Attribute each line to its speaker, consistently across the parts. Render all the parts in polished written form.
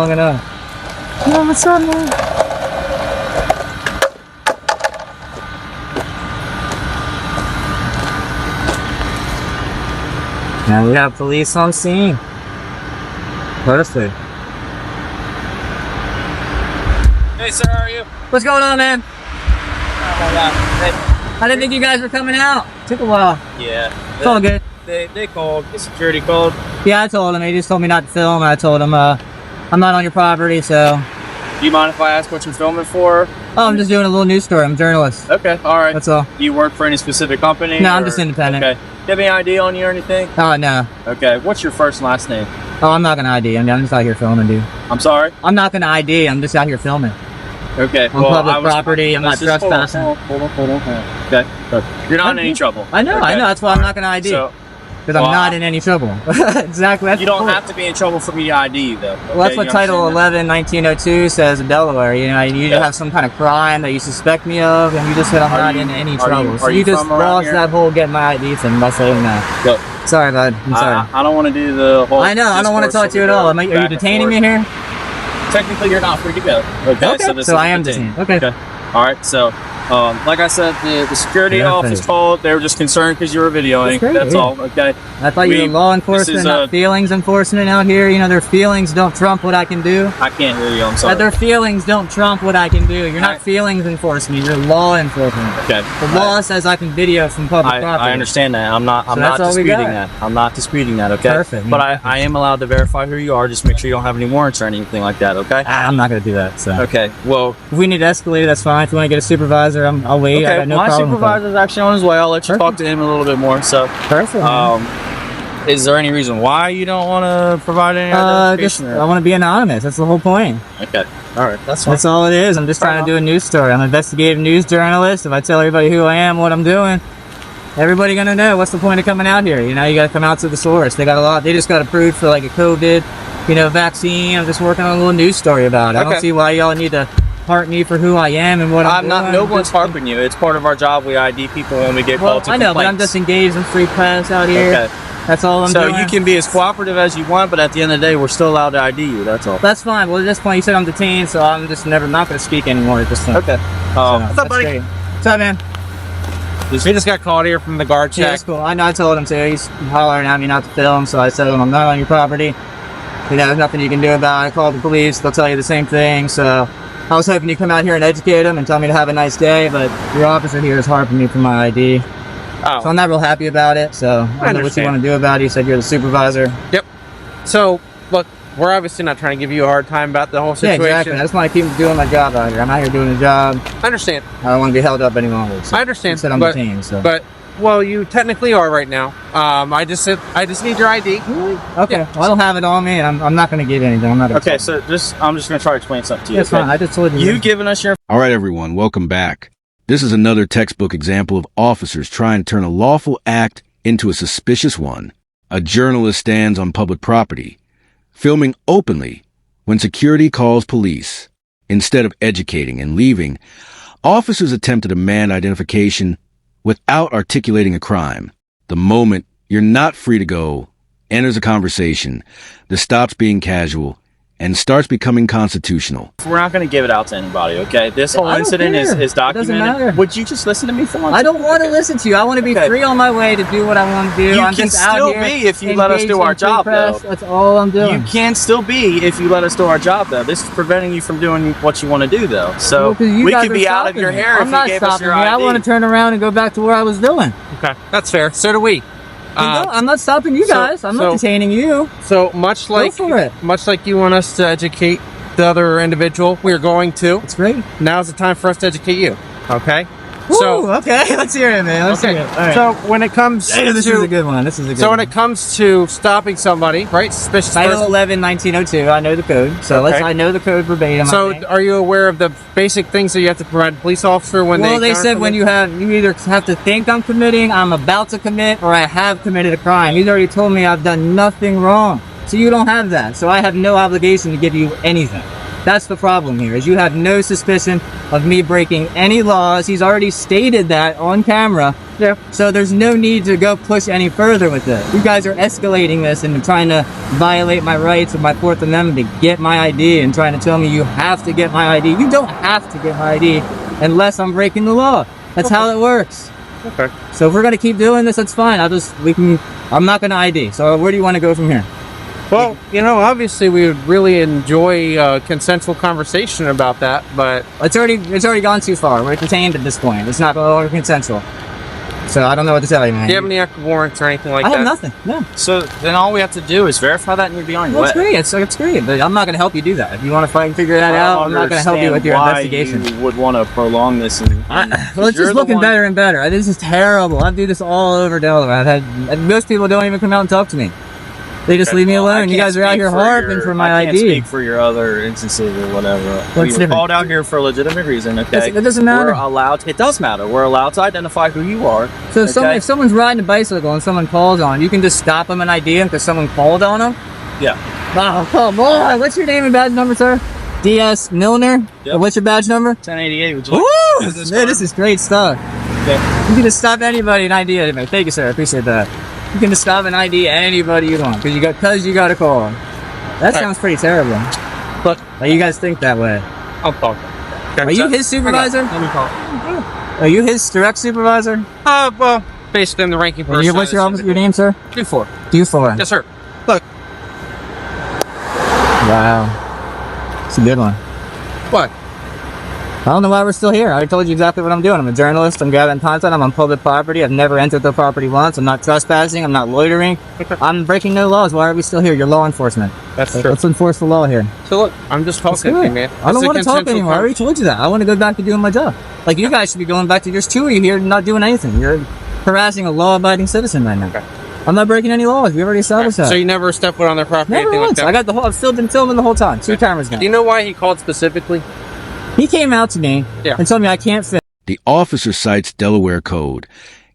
Speaker 1: long enough. No, what's up, man? Now we have police on scene. Perfect.
Speaker 2: Hey, sir, how are you?
Speaker 1: What's going on, man? I didn't think you guys were coming out. Took a while.
Speaker 2: Yeah.
Speaker 1: It's all good.
Speaker 2: They called. The security called.
Speaker 1: Yeah, I told him. He just told me not to film. I told him, I'm not on your property, so.
Speaker 2: Do you mind if I ask what you're filming for?
Speaker 1: Oh, I'm just doing a little news story. I'm a journalist.
Speaker 2: Okay, all right.
Speaker 1: That's all.
Speaker 2: Do you work for any specific company?
Speaker 1: No, I'm just independent.
Speaker 2: Okay. Do you have any ID on you or anything?
Speaker 1: Oh, no.
Speaker 2: Okay. What's your first and last name?
Speaker 1: Oh, I'm not going to ID. I'm just out here filming, dude.
Speaker 2: I'm sorry?
Speaker 1: I'm not going to ID. I'm just out here filming.
Speaker 2: Okay.
Speaker 1: On public property. I'm not trespassing.
Speaker 2: Hold on. Okay. You're not in any trouble.
Speaker 1: I know.
Speaker 2: Okay.
Speaker 1: That's why I'm not going to ID. Because I'm not in any trouble. Exactly.
Speaker 2: You don't have to be in trouble for me to ID you, though.
Speaker 1: Well, that's what Title 11, 1902 says in Delaware. You know, you have some kind of crime that you suspect me of, and you just said I'm not in any trouble. So you just lost that whole get my ID thing by saying that.
Speaker 2: Go.
Speaker 1: Sorry, bud. I'm sorry.
Speaker 2: I don't want to do the whole.
Speaker 1: I know. I don't want to talk to you at all. Are you detaining me here?
Speaker 2: Technically, you're not free to go. Okay. So
Speaker 1: I am detained. Okay.
Speaker 2: All right. So, like I said, the security office called. They were just concerned because you were videoing. That's all. Okay.
Speaker 1: I thought you were law enforcement, not feelings enforcement out here. You know, their feelings don't trump what I can do.
Speaker 2: I can't hear you. I'm sorry.
Speaker 1: Their feelings don't trump what I can do. You're not feelings enforcement. You're law enforcement.
Speaker 2: Okay.
Speaker 1: The law says I can video from public property.
Speaker 2: I understand that. I'm not disputing that. I'm not disputing that. Okay.
Speaker 1: Perfect.
Speaker 2: But I am allowed to verify who you are. Just make sure you don't have any warrants or anything like that. Okay.
Speaker 1: I'm not gonna do that. So.
Speaker 2: Okay. Well,
Speaker 1: if we need to escalate, that's fine. If you want to get a supervisor, I'll wait.
Speaker 2: Okay.
Speaker 1: I got no
Speaker 2: My
Speaker 1: problem
Speaker 2: supervisor's actually on his way. I'll let you talk to him a little bit more. So.
Speaker 1: Perfect.
Speaker 2: Is there any reason why you don't want to provide any identification?
Speaker 1: I want to be anonymous. That's the whole point.
Speaker 2: Okay. All right. That's fine.
Speaker 1: That's all it is. I'm just trying to do a news story. I'm an investigative news journalist. If I tell everybody who I am, what I'm doing, everybody gonna know. What's the point of coming out here? You know, you got to come out to the source. They got a lot. They just got approved for like a COVID, vaccine. I'm just working on a little news story about it. I don't see why y'all need to heart me for who I am and what I'm doing.
Speaker 2: No one's harping you. It's part of our job. We ID people when we get called to complaints.
Speaker 1: I know, but I'm just engaged in free press out here.
Speaker 2: Okay.
Speaker 1: That's all I'm doing.
Speaker 2: So you can be as cooperative as you want, but at the end of the day, we're still allowed to ID you. That's all.
Speaker 1: That's fine. Well, at this point, you said I'm detained, so I'm just not going to speak anymore at this point.
Speaker 2: Okay. What's up, buddy?
Speaker 1: Great. What's up, man?
Speaker 2: We just got called here from the guard check.
Speaker 1: Yeah, that's cool. I know. I told him to. He's hollering at me not to film, so I said to him, I'm not on your property. There's nothing you can do about it. I called the police. They'll tell you the same thing. So I was hoping you'd come out here and educate them and tell me to have a nice day, but your officer here is harping me for my ID. So I'm not real happy about it. So I don't know what you want to do about it. You said you're the supervisor.
Speaker 3: Yep. So, look, we're obviously not trying to give you a hard time about the whole situation.
Speaker 1: Yeah, exactly. I just want to keep doing my job out here. I'm out here doing a job.
Speaker 3: I understand.
Speaker 1: I don't want to be held up any longer. So
Speaker 3: I understand.
Speaker 1: You said I'm detained, so.
Speaker 3: But, well, you technically are right now. I just need your ID.
Speaker 1: Really? Okay. Yeah. Well, I don't have it on me, and I'm not going to give anything. I'm not
Speaker 2: okay, so I'm just going to try to explain something to you.
Speaker 1: That's fine. I just told you.
Speaker 2: You've given us your...
Speaker 4: All right, everyone. Welcome back. This is another textbook example of officers trying to turn a lawful act into a suspicious one. A journalist stands on public property, filming openly when security calls police. Instead of educating and leaving, officers attempt to demand identification without articulating a crime. The moment you're not free to go enters a conversation that stops being casual and starts becoming constitutional.
Speaker 2: We're not going to give it out to anybody, okay? This whole incident is documented.
Speaker 1: It doesn't matter.
Speaker 2: Would you just listen to me for once?
Speaker 1: I don't want to listen to you. I want to be free on my way to do what I want to do.
Speaker 2: You can still be if you let us do our job, though.
Speaker 1: That's all I'm doing.
Speaker 2: You can still be if you let us do our job, though. This is preventing you from doing what you want to do, though. So we could be out of your hair if you gave us your ID.
Speaker 1: I want to turn around and go back to where I was doing.
Speaker 3: Okay, that's fair. So do we.
Speaker 1: I'm not stopping you guys. I'm not detaining you.
Speaker 3: So much like you want us to educate the other individual, we're going to.
Speaker 1: It's great.
Speaker 3: Now's the time for us to educate you. Okay.
Speaker 1: So okay, let's hear it, man. Let's hear it. All right.
Speaker 3: So when it comes to
Speaker 1: this is a good one. This is a good one.
Speaker 3: So when it comes to stopping somebody, right? Suspicious
Speaker 1: Title
Speaker 3: person.
Speaker 1: 11, 1902. I know the code. So I know the code verbatim.
Speaker 3: So are you aware of the basic things that you have to provide a police officer when
Speaker 1: they said when you either have to think I'm committing, I'm about to commit, or I have committed a crime. He's already told me I've done nothing wrong. So you don't have that. So I have no obligation to give you anything. That's the problem here, is you have no suspicion of me breaking any laws. He's already stated that on camera.
Speaker 3: Yeah.
Speaker 1: So there's no need to go push any further with it. You guys are escalating this and trying to violate my rights of my Fourth Amendment to get my ID and trying to tell me you have to get my ID. You don't have to get my ID unless I'm breaking the law. That's how it works.
Speaker 3: Okay.
Speaker 1: So if we're gonna keep doing this, that's fine. I'm not gonna ID. So where do you want to go from here?
Speaker 3: Well, you know, obviously we would really enjoy a consensual conversation about that, but
Speaker 1: It's already gone too far. We're detained at this point. It's not no longer consensual. So I don't know what to tell you, man.
Speaker 3: do you have any active warrants or anything like
Speaker 1: I
Speaker 3: that?
Speaker 1: have nothing. No.
Speaker 2: So then all we have to do is verify that and you'll be on your
Speaker 1: That's
Speaker 2: way.
Speaker 1: great. It's great. But I'm not going to help you do that. If you want to fight and figure that out, I'm not going to help you with your investigation.
Speaker 2: You would want to prolong this. And
Speaker 1: Well, it's just looking better and better. This is terrible. I do this all over Delaware. Most people don't even come out and talk to me. They just leave me alone. You guys are out here harping for my
Speaker 2: I can't
Speaker 1: ID.
Speaker 2: speak for your other instances or whatever. We were
Speaker 1: different?
Speaker 2: called out here for a legitimate reason, okay?
Speaker 1: It doesn't matter.
Speaker 2: We're allowed to, it does matter. We're allowed to identify who you are.
Speaker 1: So
Speaker 2: okay?
Speaker 1: if someone's riding a bicycle and someone calls on, you can just stop them and ID them because someone called on them?
Speaker 2: Yeah.
Speaker 1: Oh, come on. What's your name and badge number, sir? D.S. Milner?
Speaker 2: Yep.
Speaker 1: Or what's your badge number?
Speaker 2: 1088. Would you
Speaker 1: Woo!
Speaker 2: like business
Speaker 1: Man,
Speaker 2: card?
Speaker 1: this is great stuff.
Speaker 2: Okay.
Speaker 1: You can just stop anybody and ID anybody. Thank you, sir. I appreciate that. You can just stop and ID anybody you want because you got a call. That sounds pretty terrible.
Speaker 3: Look,
Speaker 1: Like you guys think that way.
Speaker 3: I'll talk.
Speaker 1: Are you his supervisor?
Speaker 3: Let me call.
Speaker 1: Are you his direct supervisor?
Speaker 3: Well, based on the ranking person.
Speaker 1: What's your name, sir?
Speaker 3: 2-4.
Speaker 1: D4.
Speaker 3: Yes, sir.
Speaker 1: Wow. It's a good one.
Speaker 3: What?
Speaker 1: I don't know why we're still here. I told you exactly what I'm doing. I'm a journalist. I'm gathering content. I'm on public property. I've never entered the property once. I'm not trespassing. I'm not loitering. I'm breaking no laws. Why are we still here? You're law enforcement.
Speaker 3: That's true.
Speaker 1: Let's enforce the law here.
Speaker 3: So look, I'm just talking to you, man.
Speaker 1: I don't want to talk anymore. I already told you that. I want to go back to doing my job. Like you guys should be going back to. There's two of you here not doing anything. You're harassing a law-abiding citizen right now.
Speaker 3: Okay.
Speaker 1: I'm not breaking any laws. We already established that.
Speaker 3: So you never stepped foot on their property?
Speaker 1: Never
Speaker 3: anything
Speaker 1: once.
Speaker 3: like that?
Speaker 1: I've still been filming the whole time. Two cameras now.
Speaker 3: Do you know why he called specifically?
Speaker 1: He came out to me
Speaker 3: Yeah.
Speaker 1: and told me I can't fit.
Speaker 4: The officer cites Delaware code.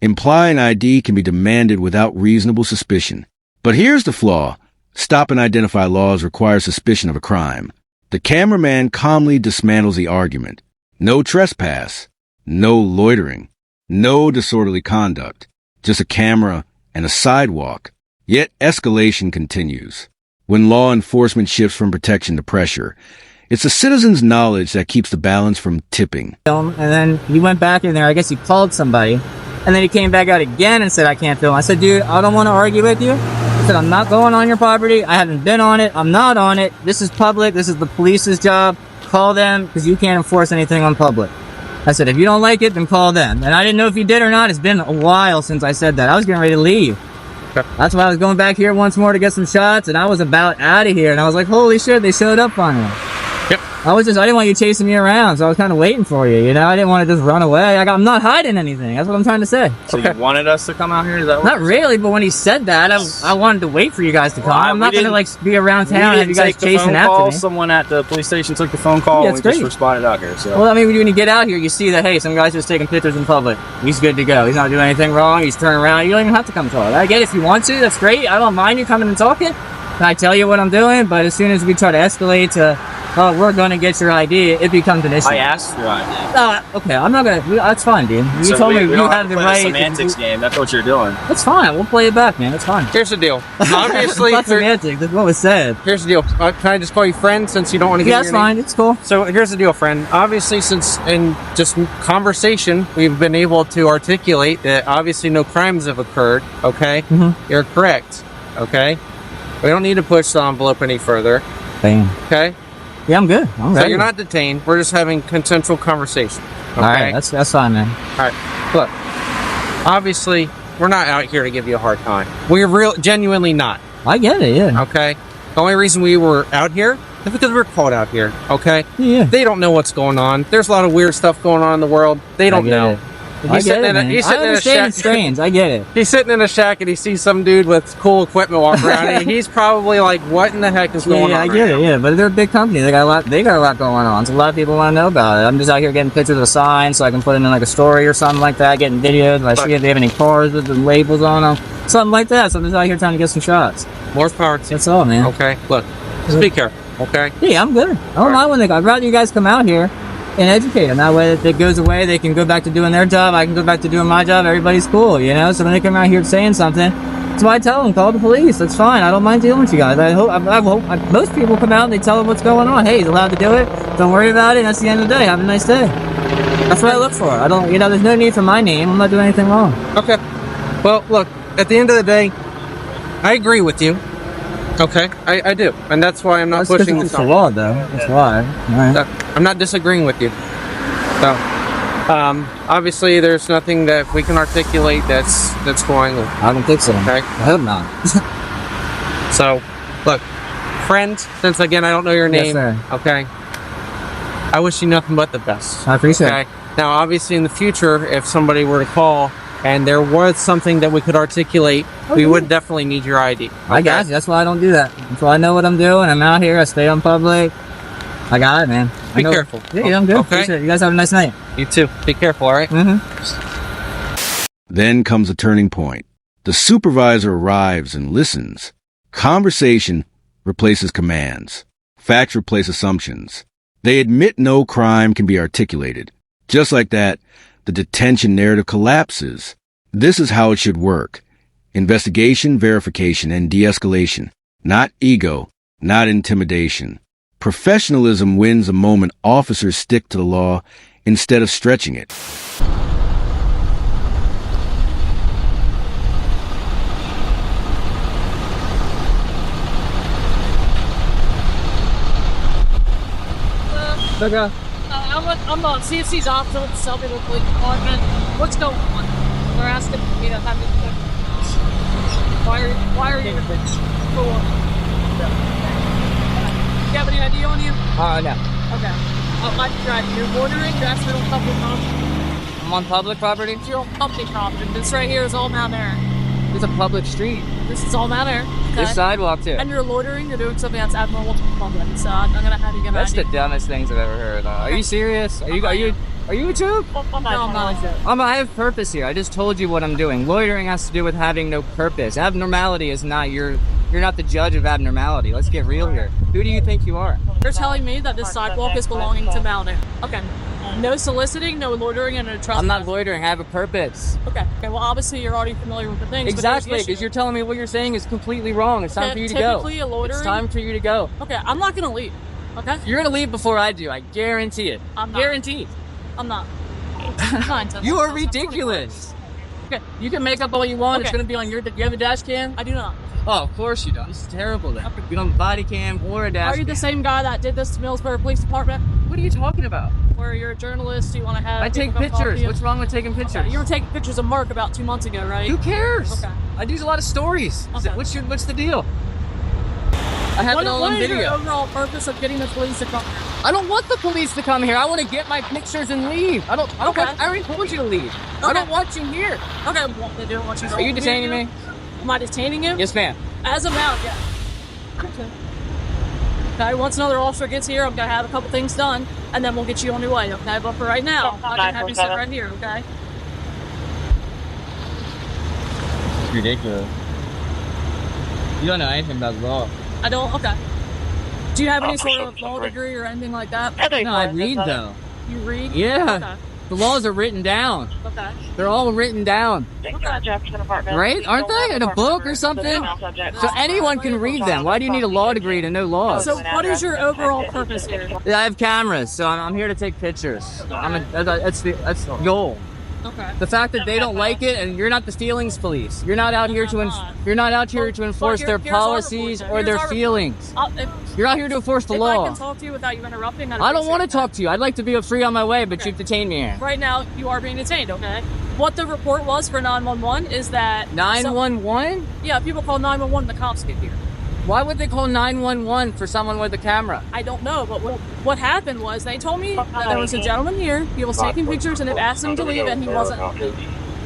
Speaker 4: Implying ID can be demanded without reasonable suspicion. But here's the flaw. Stop and identify laws require suspicion of a crime. The cameraman calmly dismantles the argument. No trespass. No loitering. No disorderly conduct. Just a camera and a sidewalk. Yet escalation continues. When law enforcement shifts from protection to pressure, it's the citizen's knowledge that keeps the balance from tipping.
Speaker 1: And then he went back in there. I guess he called somebody. And then he came back out again and said, I can't film. I said, dude, I don't want to argue with you. I said, I'm not going on your property. I haven't been on it. I'm not on it. This is public. This is the police's job. Call them because you can't enforce anything on public. I said, if you don't like it, then call them. And I didn't know if you did or not. It's been a while since I said that. I was getting ready to leave.
Speaker 3: Okay.
Speaker 1: That's why I was going back here once more to get some shots. And I was about out of here. And I was like, holy shit, they showed up on me.
Speaker 3: Yep.
Speaker 1: I didn't want you chasing me around, so I was kind of waiting for you, you know? I didn't want to just run away. I'm not hiding anything. That's what I'm trying to say.
Speaker 2: So you wanted us to come out here? Is that what
Speaker 1: Not really, but when he said that, I wanted to wait for you guys to come.
Speaker 2: Well,
Speaker 1: I'm not going to, like, be around town and have you guys chasing after me.
Speaker 2: Someone at the police station took the phone call
Speaker 1: Yeah,
Speaker 2: and we
Speaker 1: it's
Speaker 2: just
Speaker 1: great.
Speaker 2: responded out here. So.
Speaker 1: Well, I mean, when you get out here, you see that, hey, some guy's just taking pictures in public. He's good to go. He's not doing anything wrong. He's turning around. You don't even have to come talk. I get it if you want to. That's great. I don't mind you coming and talking. And I tell you what I'm doing, but as soon as we try to escalate to, oh, we're going to get your ID, it becomes an issue.
Speaker 2: I asked for your ID.
Speaker 1: Okay, I'm not going to. That's fine, dude. You
Speaker 2: So
Speaker 1: told me
Speaker 2: we
Speaker 1: you
Speaker 2: don't
Speaker 1: have the
Speaker 2: to play
Speaker 1: right.
Speaker 2: semantics game. That's what you're doing.
Speaker 1: That's fine. We'll play it back, man. That's fine.
Speaker 3: Here's the deal. Obviously,
Speaker 1: That's semantics. That's what was said.
Speaker 3: here's the deal. Can I just call you friend since you don't want to give
Speaker 1: Yeah,
Speaker 3: me
Speaker 1: that's
Speaker 3: your
Speaker 1: fine.
Speaker 3: name?
Speaker 1: It's cool.
Speaker 3: So here's the deal, friend. Obviously, since in just conversation, we've been able to articulate that obviously no crimes have occurred, okay?
Speaker 1: Mm-hmm.
Speaker 3: You're correct, okay? We don't need to push the envelope any further,
Speaker 1: Bam.
Speaker 3: okay?
Speaker 1: Yeah, I'm good. I'm
Speaker 3: So
Speaker 1: ready.
Speaker 3: you're not detained. We're just having consensual conversation, okay?
Speaker 1: All right, that's fine, man.
Speaker 3: All right. Look, obviously, we're not out here to give you a hard time. We're genuinely not,
Speaker 1: I get it. Yeah.
Speaker 3: okay? The only reason we were out here is because we were called out here, okay?
Speaker 1: Yeah.
Speaker 3: They don't know what's going on. There's a lot of weird stuff going on in the world. They don't know.
Speaker 1: It. I get it, man. I understand it's strange. I get it.
Speaker 3: He's sitting in a shack and he sees some dude with cool equipment walking around and he's probably like, what in the heck is going on?
Speaker 1: Yeah, I get it. Yeah, but they're a big company. They got a lot going on. So a lot of people want to know about it. I'm just out here getting pictures of a sign so I can put it in like a story or something like that. Getting videos. If I see if they have any cars with the labels on them, something like that. So I'm just out here trying to get some shots.
Speaker 3: More power to you.
Speaker 1: That's all, man.
Speaker 3: Okay, look, just be careful. Okay?
Speaker 1: Yeah, I'm good. I don't mind when I'd rather you guys come out here and educate them. That way, if it goes away, they can go back to doing their job. I can go back to doing my job. Everybody's cool, you know? So when they come out here saying something, that's why I tell them, call the police. That's fine. I don't mind dealing with you guys. I hope most people come out and they tell them what's going on. Hey, he's allowed to do it. Don't worry about it. That's the end of the day. Have a nice day. That's what I look for. I don't, there's no need for my name. I'm not doing anything wrong.
Speaker 3: Okay. Well, look, at the end of the day, I agree with you. Okay? I do. And that's why I'm not pushing this
Speaker 1: on. It's the law, though. That's why. Right.
Speaker 3: I'm not disagreeing with you. So, obviously, there's nothing that we can articulate that's going on.
Speaker 1: I don't think so.
Speaker 3: Okay?
Speaker 1: I hope not.
Speaker 3: So, look, friend, since again I don't know your name,
Speaker 1: yes, sir.
Speaker 3: Okay? I wish you nothing but the best.
Speaker 1: I appreciate it.
Speaker 3: Now, obviously, in the future, if somebody were to call and there was something that we could articulate, we would definitely need your ID. Okay?
Speaker 1: I got you. That's why I don't do that. That's why I know what I'm doing. I'm out here. I stay on public. I got it, man.
Speaker 3: Be careful.
Speaker 1: Yeah, I'm good.
Speaker 3: Okay.
Speaker 1: Appreciate it. You guys have a nice night.
Speaker 3: You too. Be careful, all right?
Speaker 1: Mm-hmm.
Speaker 4: Then comes a turning point. The supervisor arrives and listens. Conversation replaces commands. Facts replace assumptions. They admit no crime can be articulated. Just like that, the detention narrative collapses. This is how it should work. Investigation, verification, and de-escalation. Not ego, not intimidation. Professionalism wins the moment officers stick to the law instead of stretching it.
Speaker 1: Okay.
Speaker 5: I'm on CFC's office with the Selbyville Police Department. What's going on? They're asking me to have me. Why are you? Cool. Do you have any ID on you?
Speaker 1: No.
Speaker 5: Okay. Like you're ordering. You're asking on public property.
Speaker 1: I'm on public property?
Speaker 5: You're on public property. This right here is all Mount Air.
Speaker 1: It's a public street.
Speaker 5: This is all Mount Air. Okay?
Speaker 1: There's sidewalk too.
Speaker 5: And you're loitering. You're doing something that's abnormal to the public. So I'm gonna have you get
Speaker 1: That's
Speaker 5: ID.
Speaker 1: the dumbest things I've ever heard. Are you serious? Are you a joke?
Speaker 5: No, I'm not.
Speaker 1: I have purpose here. I just told you what I'm doing. Loitering has to do with having no purpose. Abnormality is not you're not the judge of abnormality. Let's get real here. Who do you think you are?
Speaker 5: You're telling me that this sidewalk is belonging to Mount Air. Okay. No soliciting, no loitering, and no trespassing.
Speaker 1: I'm not loitering. I have a purpose.
Speaker 5: Okay. Well, obviously you're already familiar with the things.
Speaker 1: Exactly, because you're telling me what you're saying is completely wrong. It's time for you to go.
Speaker 5: Typically, a loitering.
Speaker 1: It's time for you to go.
Speaker 5: Okay, I'm not gonna leave. Okay.
Speaker 1: You're gonna leave before I do. I guarantee it.
Speaker 5: I'm not.
Speaker 1: Guaranteed.
Speaker 5: I'm not.
Speaker 1: You are ridiculous.
Speaker 5: Okay.
Speaker 1: You can make up all you want.
Speaker 5: Okay.
Speaker 1: It's gonna be on your. Do you have a dash cam?
Speaker 5: I do not.
Speaker 1: Oh, of course you don't. This is terrible. Then. You don't have a body cam or a dash
Speaker 5: Are you the
Speaker 1: cam.
Speaker 5: same guy that did this to Millsboro Police Department?
Speaker 1: What are you talking about?
Speaker 5: Where you're a journalist, you want to have.
Speaker 1: I take
Speaker 5: people come talk to
Speaker 1: pictures.
Speaker 5: you?
Speaker 1: What's wrong with taking pictures?
Speaker 5: Okay. You were taking pictures of Mark about 2 months ago, right?
Speaker 1: Who cares?
Speaker 5: Okay.
Speaker 1: I do a lot of stories.
Speaker 5: Okay.
Speaker 1: What's the deal? I have it all on
Speaker 5: What is your
Speaker 1: video.
Speaker 5: overall purpose of getting the police to come?
Speaker 1: I don't want the police to come here. I want to get my pictures and leave. I don't
Speaker 5: Okay.
Speaker 1: I already told you to leave. I don't want you here.
Speaker 5: Okay. Well, they don't want you.
Speaker 1: Are you detaining me?
Speaker 5: Am I detaining you?
Speaker 1: Yes, ma'am.
Speaker 5: As of now, yeah. Okay, once another officer gets here, I'm gonna have a couple things done, and then we'll get you on your way, okay? But for right now, I can have you sit right here, okay?
Speaker 1: It's ridiculous. You don't know anything about the law.
Speaker 5: I don't, okay. Do you have any sort of law degree or anything like that?
Speaker 1: No, I read though.
Speaker 5: You read?
Speaker 1: Yeah.
Speaker 5: Okay.
Speaker 1: The laws are written down.
Speaker 5: Okay.
Speaker 1: They're all written down. Right? Aren't they? In a book or something? So anyone can read them. Why do you need a law degree to know laws?
Speaker 5: So what is your overall purpose here?
Speaker 1: Yeah, I have cameras, so I'm here to take pictures. That's the goal.
Speaker 5: Okay.
Speaker 1: The fact that they don't like it, and you're not the feelings police. You're not out here to enforce their policies or their feelings. You're out here to enforce the
Speaker 5: If
Speaker 1: law.
Speaker 5: I can talk to you without you interrupting,
Speaker 1: I don't want to talk to you. I'd like to be free on my way, but you've detained me here.
Speaker 5: Right now, you are being detained, okay? What the report was for 911 is that...
Speaker 1: 911?
Speaker 5: Yeah, people call 911 the cops get here.
Speaker 1: Why would they call 911 for someone with a camera?
Speaker 5: I don't know, but what happened was they told me that there was a gentleman here, he was taking pictures, and they've asked him to leave, and he wasn't.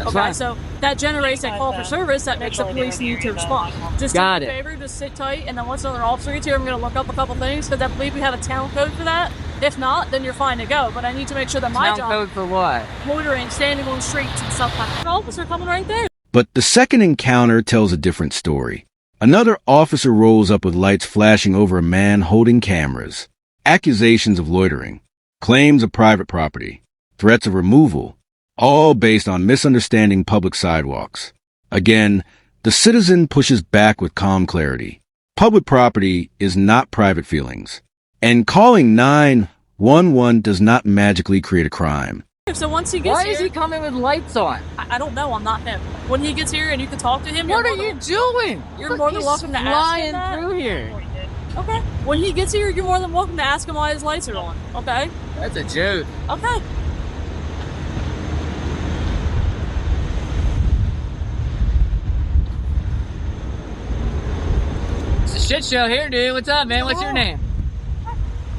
Speaker 5: Okay, so that generates a call for service that makes the police need to respond. Just do me a favor, just sit tight, and then once another officer gets here, I'm going to look up a couple things, because I believe we have a town code for that. If not, then you're fine to go, but I need to make sure that my job...
Speaker 1: Town code for what?
Speaker 5: Loitering, standing on streets and stuff like that. Officer coming right there.
Speaker 4: But the second encounter tells a different story. Another officer rolls up with lights flashing over a man holding cameras. Accusations of loitering, claims of private property, threats of removal, all based on misunderstanding public sidewalks. Again, the citizen pushes back with calm clarity. Public property is not private feelings, and calling 911 does not magically create a crime.
Speaker 5: So once he gets
Speaker 6: Why
Speaker 5: here,
Speaker 6: is he coming with lights on?
Speaker 5: I don't know. I'm not him. When he gets here and you can talk to him,
Speaker 6: What are you doing?
Speaker 5: You're more than welcome to ask him
Speaker 6: flying
Speaker 5: that.
Speaker 6: through here.
Speaker 5: Okay. When he gets here, you're more than welcome to ask him why his lights are on. Okay.
Speaker 6: That's a joke.
Speaker 5: Okay.
Speaker 6: It's a shit show here, dude. What's up, man? What's your name?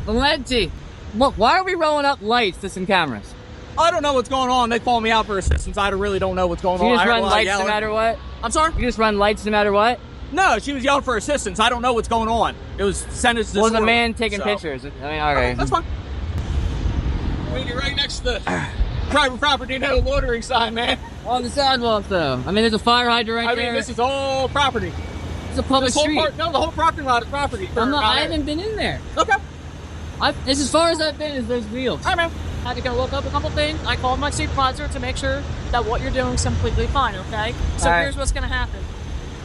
Speaker 6: Valenti. Look, why are we rolling up lights to some cameras?
Speaker 1: I don't know what's going on. They call me out for assistance. I really don't know what's going on.
Speaker 6: You just
Speaker 1: I heard
Speaker 6: run
Speaker 1: a lot of
Speaker 6: lights no
Speaker 1: yelling.
Speaker 6: matter what?
Speaker 1: I'm sorry?
Speaker 6: You just run lights no matter what?
Speaker 1: No, she was yelling for assistance. I don't know what's going on. It was sentenced to
Speaker 6: Was a
Speaker 1: disorder,
Speaker 6: man taking
Speaker 1: so-
Speaker 6: pictures? I mean, okay.
Speaker 1: That's fine. You're right next to the private property, no loitering sign, man.
Speaker 6: On the sidewalk, though. I mean, there's a fire hydrant right there.
Speaker 1: This is all property.
Speaker 6: It's a public
Speaker 1: This whole
Speaker 6: street.
Speaker 1: the whole parking lot is property.
Speaker 6: I haven't been in there.
Speaker 1: Okay.
Speaker 6: It's as far as I've been is those wheels.
Speaker 1: All right, man.
Speaker 5: I had to go look up a couple things. I called my supervisor to make sure that what you're doing is completely fine, okay? So
Speaker 6: All right.
Speaker 5: here's what's going to happen.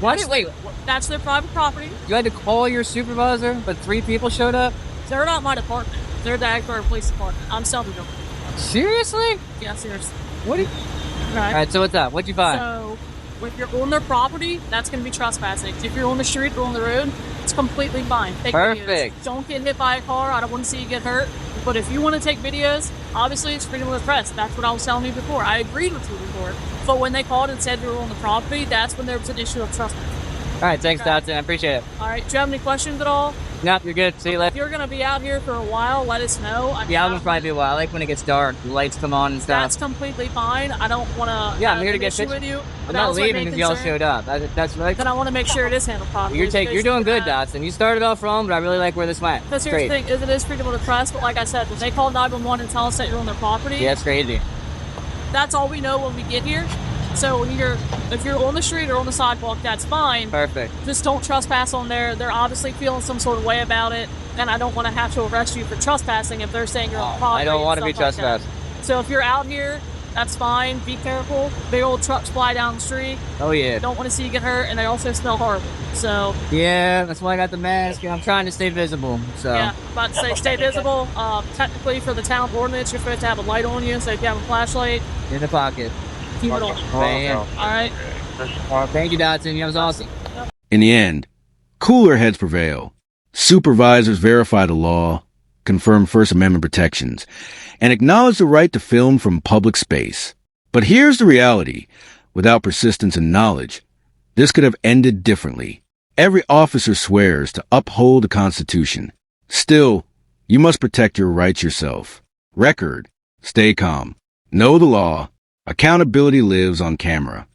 Speaker 6: Wait,
Speaker 5: That's their private property.
Speaker 6: you had to call your supervisor, but 3 people showed up?
Speaker 5: They're not my department. They're the Agbar Police Department. I'm selling them.
Speaker 6: Seriously?
Speaker 5: Yeah, seriously.
Speaker 6: What?
Speaker 5: Okay.
Speaker 6: Alright, so what's up? What'd you find?
Speaker 5: So, if you're on their property, that's going to be trespassing. If you're on the street or on the road, it's completely fine. Take
Speaker 6: Perfect.
Speaker 5: videos. Don't get hit by a car. I don't want to see you get hurt. But if you want to take videos, obviously it's freedom of the press. That's what I was telling you before. I agreed with you before. But when they called and said you were on the property, that's when there was an issue of trespassing.
Speaker 6: Alright, thanks, Dotson. I appreciate it.
Speaker 5: All right. Do you have any questions at all?
Speaker 6: Nope, you're good. See you
Speaker 5: If
Speaker 6: later.
Speaker 5: you're going to be out here for a while, let us know. I mean,
Speaker 6: Yeah, I'm gonna probably be a while. I like when it gets dark, the lights come on and
Speaker 5: That's
Speaker 6: stuff.
Speaker 5: completely fine. I don't want to.
Speaker 6: Yeah, I'm here to
Speaker 5: an
Speaker 6: get
Speaker 5: issue
Speaker 6: pictures.
Speaker 5: with you.
Speaker 6: I'm
Speaker 5: but
Speaker 6: not
Speaker 5: also
Speaker 6: leaving
Speaker 5: main
Speaker 6: because y'all
Speaker 5: concern-
Speaker 6: showed up. That's right.
Speaker 5: Then I want to make sure it is handled properly.
Speaker 6: You're doing good, Dotson. You started off wrong, but I really like where this went.
Speaker 5: Because here's the thing, is it is freedom of the press, but like I said, when they call 911 and tell us that you're on their property,
Speaker 6: Yeah, it's crazy.
Speaker 5: that's all we know when we get here. So if you're on the street or on the sidewalk, that's fine.
Speaker 6: Perfect.
Speaker 5: Just don't trespass on there. They're obviously feeling some sort of way about it, and I don't want to have to arrest you for trespassing if they're saying you're on property.
Speaker 6: I don't want to
Speaker 5: and
Speaker 6: be
Speaker 5: stuff like that.
Speaker 6: trespassed.
Speaker 5: So if you're out here, that's fine. Be careful. Big old trucks fly down the street.
Speaker 6: Oh yeah.
Speaker 5: Don't want to see you get hurt, and they also smell horrible. So
Speaker 6: Yeah, that's why I got the mask. I'm trying to stay visible. So
Speaker 5: yeah, about to say stay visible. Technically, for the town ordinance, you're supposed to have a light on you. So if you have a flashlight,
Speaker 6: in the pocket.
Speaker 5: keep it on.
Speaker 6: Man.
Speaker 5: All right.
Speaker 6: Thank you, Dotson. That was awesome.
Speaker 4: In the end, cooler heads prevail. Supervisors verify the law, confirm First Amendment protections, and acknowledge the right to film from public space. But here's the reality. Without persistence and knowledge, this could have ended differently. Every officer swears to uphold the Constitution. Still, you must protect your rights yourself. Record, stay calm. Know the law. Accountability lives on camera.